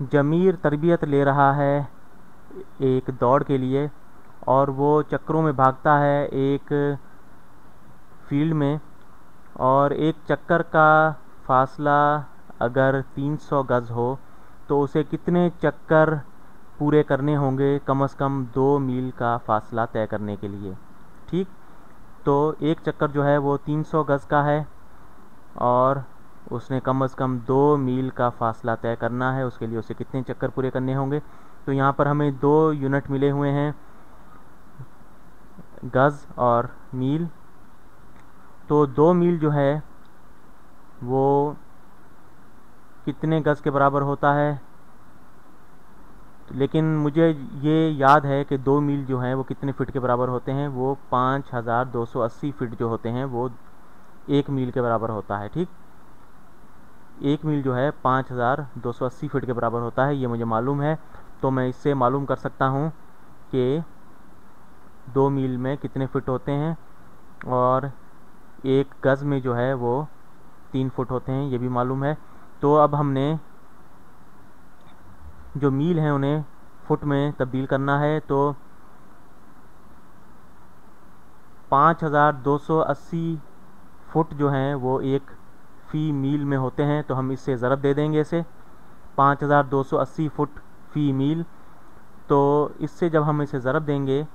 जमीर तरबियत ले रहा है एक दौड़ के लिए और वो चक्रों में भागता है एक फील्ड में, और एक चक्कर का फासला अगर 300 गज़ हो तो उसे कितने चक्कर पूरे करने होंगे कम से कम 2 मील का फासला तय करने के लिए। ठीक, तो एक चक्कर जो है वो 300 गज़ का है और उसने कम से कम 2 मील का फासला तय करना है, उसके लिए उसे कितने चक्कर पूरे करने होंगे। तो यहाँ पर हमें 2 यूनिट मिले हुए हैं, गज़ और मील। तो 2 मील जो है वो कितने गज़ के बराबर होता है, लेकिन मुझे ये याद है कि 2 मील जो हैं वो कितने फ़िट के बराबर होते हैं, वो 5280 फ़िट जो होते हैं वो 1 मील के बराबर होता है। ठीक, 1 मील जो है 5280 फ़िट के बराबर होता है, ये मुझे मालूम है। तो मैं इससे मालूम कर सकता हूँ कि 2 मील में कितने फ़िट होते हैं, और 1 गज़ में जो है वो 3 फुट होते हैं, ये भी मालूम है। तो अब हमने जो मील हैं उन्हें फुट में तब्दील करना है। तो 5280 फुट जो हैं वो एक फ़ी मील में होते हैं, तो हम इससे ज़रब दे देंगे इसे 5280 फुट फ़ी मील। तो इससे जब हम इसे ज़रब देंगे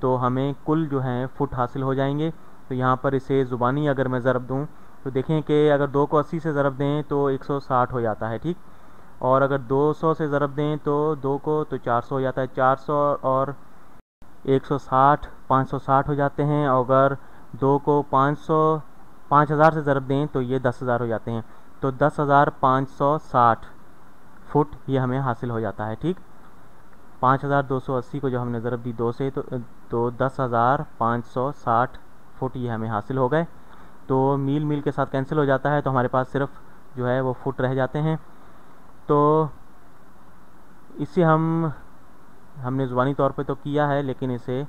तो हमें कुल जो हैं फ़ुट हासिल हो जाएंगे। तो यहाँ पर इसे ज़ुबानी अगर मैं ज़रब दूँ तो देखें कि अगर 2 को 80 से ज़रब दें तो 160 हो जाता है। ठीक, और अगर 200 से ज़रब दें तो 2 को तो 400 हो जाता है, 400 और 160 560 हो जाते हैं। और अगर 2 को 5000 से ज़रब दें तो ये 10,000 हो जाते हैं। तो 10,560 फुट ये हमें हासिल हो जाता है। ठीक, 5280 को जो हमने ज़रब दी 2 से तो 10,560 फुट ये हमें हासिल हो गए। तो मील मील के साथ कैंसिल हो जाता है, तो हमारे पास सिर्फ जो है वो फुट रह जाते हैं। तो इसे हमने ज़ुबानी तौर पे तो किया है, लेकिन इसे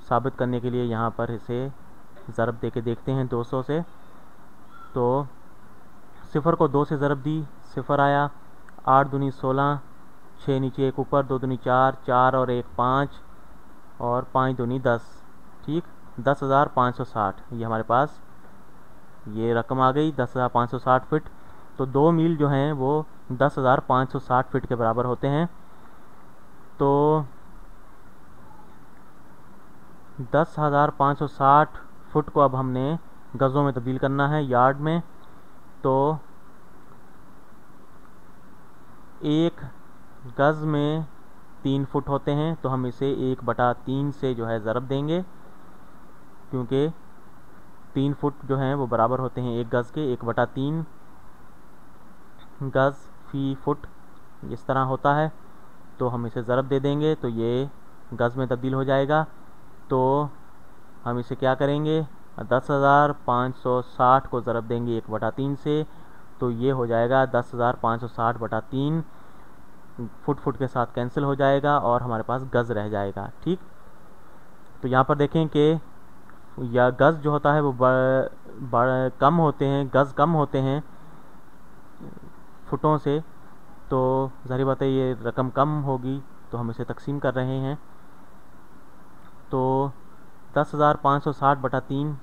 साबित करने के लिए यहाँ पर इसे ज़रब दे के देखते हैं 200 से। तो 0 को 2 से ज़रब दी, 0 आया, 8 दूनी 16, 6 नीचे 1 ऊपर, 2 दूनी 4, 4 और 1 5, और 5 दूनी 10। ठीक, 10,560 ये हमारे पास ये रकम आ गई, 10,560 फिट। तो 2 मील जो हैं वो 10,560 फिट के बराबर होते हैं। तो 10,560 फुट को अब हमने गज़ों में तब्दील करना है, यार्ड में। तो 1 गज़ में 3 फुट होते हैं, तो हम इसे 1/3 से जो है ज़रब देंगे, क्योंकि 3 फुट जो हैं वो बराबर होते हैं 1 गज़ के। 1/3 गज़ फ़ी फुट इस तरह होता है। तो हम इसे ज़रब दे देंगे तो ये गज़ में तब्दील हो जाएगा। तो हम इसे क्या करेंगे, 10,560 को ज़रब देंगे 1/3 से, तो ये हो जाएगा 10,560/3। फुट फुट के साथ कैंसिल हो जाएगा और हमारे पास गज़ रह जाएगा। ठीक, तो यहाँ पर देखें कि या गज़ जो होता है वो कम होते हैं, गज़ कम होते हैं फुटों से, तो ज़ाहिर बात है ये रकम कम होगी, तो हम इसे तकसीम कर रहे हैं। तो 10,560/3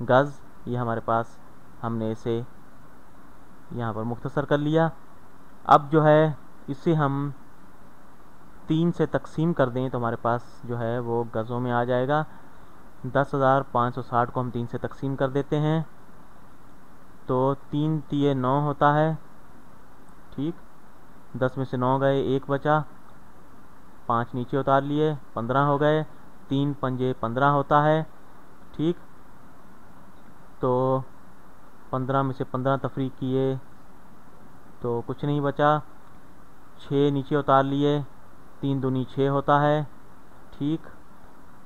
गज़ ये हमारे पास, हमने इसे यहाँ पर मुख्तसर कर लिया। अब जो है इसे हम 3 से तकसीम कर दें तो हमारे पास जो है वो गज़ों में आ जाएगा। 10,560 को हम 3 से तकसीम कर देते हैं, तो 3 तिये 9 होता है। ठीक, 10 में से 9 गए, 1 बचा, 5 नीचे उतार लिए, 15 हो गए, 3 पंजे 15 होता है। ठीक, तो 15 में से 15 तफरीक किए तो कुछ नहीं बचा, 6 नीचे उतार लिए, 3 दूनी 6 होता है। ठीक,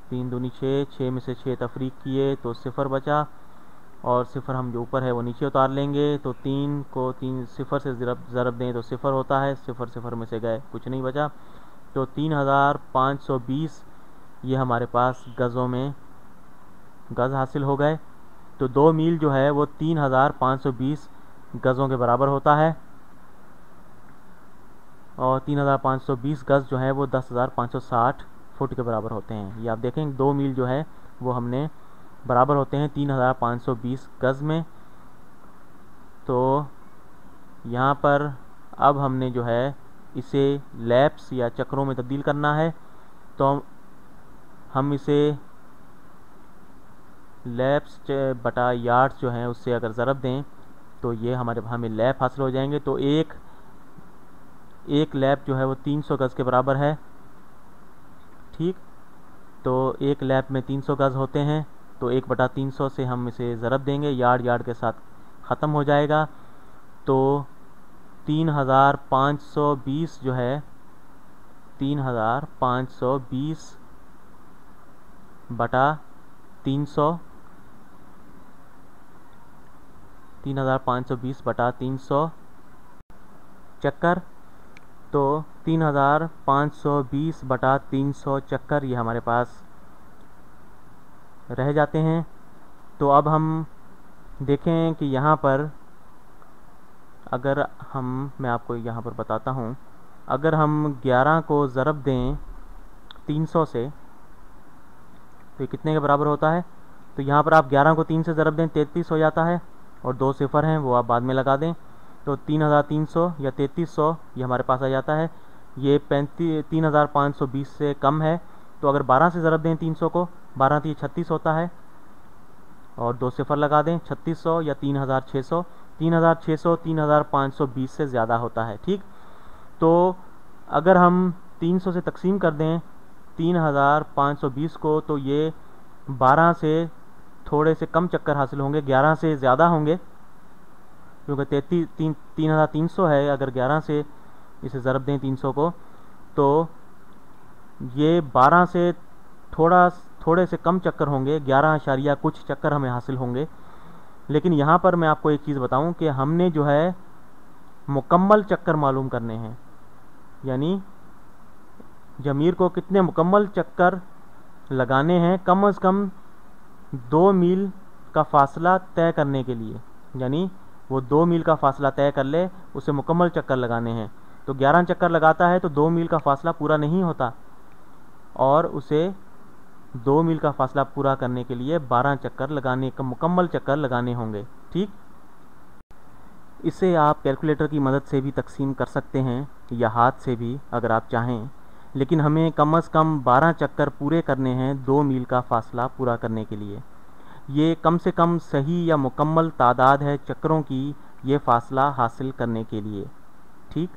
3 दूनी 6, 6 में से 6 तफरीक किए तो 0 बचा, और 0 हम जो ऊपर है वो नीचे उतार लेंगे। तो 3 को 3 0 से ज़रब दें तो 0 होता है, 0 0 में से गए, कुछ नहीं बचा। तो 3,520 ये हमारे पास गज़ों में गज़ हासिल हो गए। तो 2 मील जो है वो 3,520 गज़ों के बराबर होता है। और 3520 गज़ जो है वो 10,560 फुट के बराबर होते हैं। ये आप देखें 2 मील जो है वो हमने बराबर होते हैं 3520 गज़ में। तो यहाँ पर अब हमने जो है इसे लैप्स या चक्रों में तब्दील करना है, तो हम इसे लैप्स बटा यार्ड्स जो हैं उससे अगर ज़रब दें तो ये हमें लैप हासिल हो जाएंगे। तो एक लैप जो है वो 300 गज़ के बराबर है। ठीक, तो एक लैप में 300 गज़ होते हैं, तो 1/300 से हम इसे ज़रब देंगे, यार्ड के साथ ख़त्म हो जाएगा। तो 3520 जो है 3520 बटा 300 3520 बटा 300 चक्कर। तो 3520 बटा 300 चक्कर ये हमारे पास रह जाते हैं। तो अब हम देखें कि यहाँ पर अगर मैं आपको यहाँ पर बताता हूँ, अगर हम 11 को ज़रब दें 300 से तो ये कितने के बराबर होता है। तो यहाँ पर आप 11 को 3 से ज़रब दें 33 हो जाता है, और 2 सिफर हैं वो आप बाद में लगा दें। तो 3300 या 3300 ये हमारे पास आ जाता है। ये 3520 से कम है, तो अगर 12 से ज़रब दें 300 को, 12 तो ये 36 होता है, और 2 सिफर लगा दें 3600 या 3600। 3600 3520 से ज़्यादा होता है। ठीक, तो अगर हम 300 से तकसीम कर दें 3520 को, तो ये 12 से थोड़े से कम चक्कर हासिल होंगे, 11 से ज़्यादा होंगे, क्योंकि 3300 है। अगर 11 से इसे ज़रब दें 300 को, तो ये 12 से थोड़े से कम चक्कर होंगे, 11 कुछ चक्कर हमें हासिल होंगे। लेकिन यहाँ पर मैं आपको एक चीज़ बताऊं कि हमने जो है मुकम्मल चक्कर मालूम करने हैं, यानी ज़मीर को कितने मुकम्मल चक्कर लगाने हैं, कम से कम 2 मील का फ़ासला तय करने के लिए, यानी वो 2 मील का फ़ासला तय कर ले, उसे मुकम्मल चक्कर लगाने हैं। तो 11 चक्कर लगाता है तो 2 मील का फ़ासला पूरा नहीं होता, और उसे 2 मील का फ़ासला पूरा करने के लिए 12 चक्कर लगाने का मुकम्मल चक्कर लगाने होंगे। ठीक, इसे आप कैलकुलेटर की मदद से भी तकसीम कर सकते हैं या हाथ से भी अगर आप चाहें, लेकिन हमें कम से कम 12 चक्कर पूरे करने हैं 2 मील का फ़ासला पूरा करने के लिए। ये कम से कम सही या मुकम्मल तादाद है चक्करों की ये फ़ासला हासिल करने के लिए। ठीक।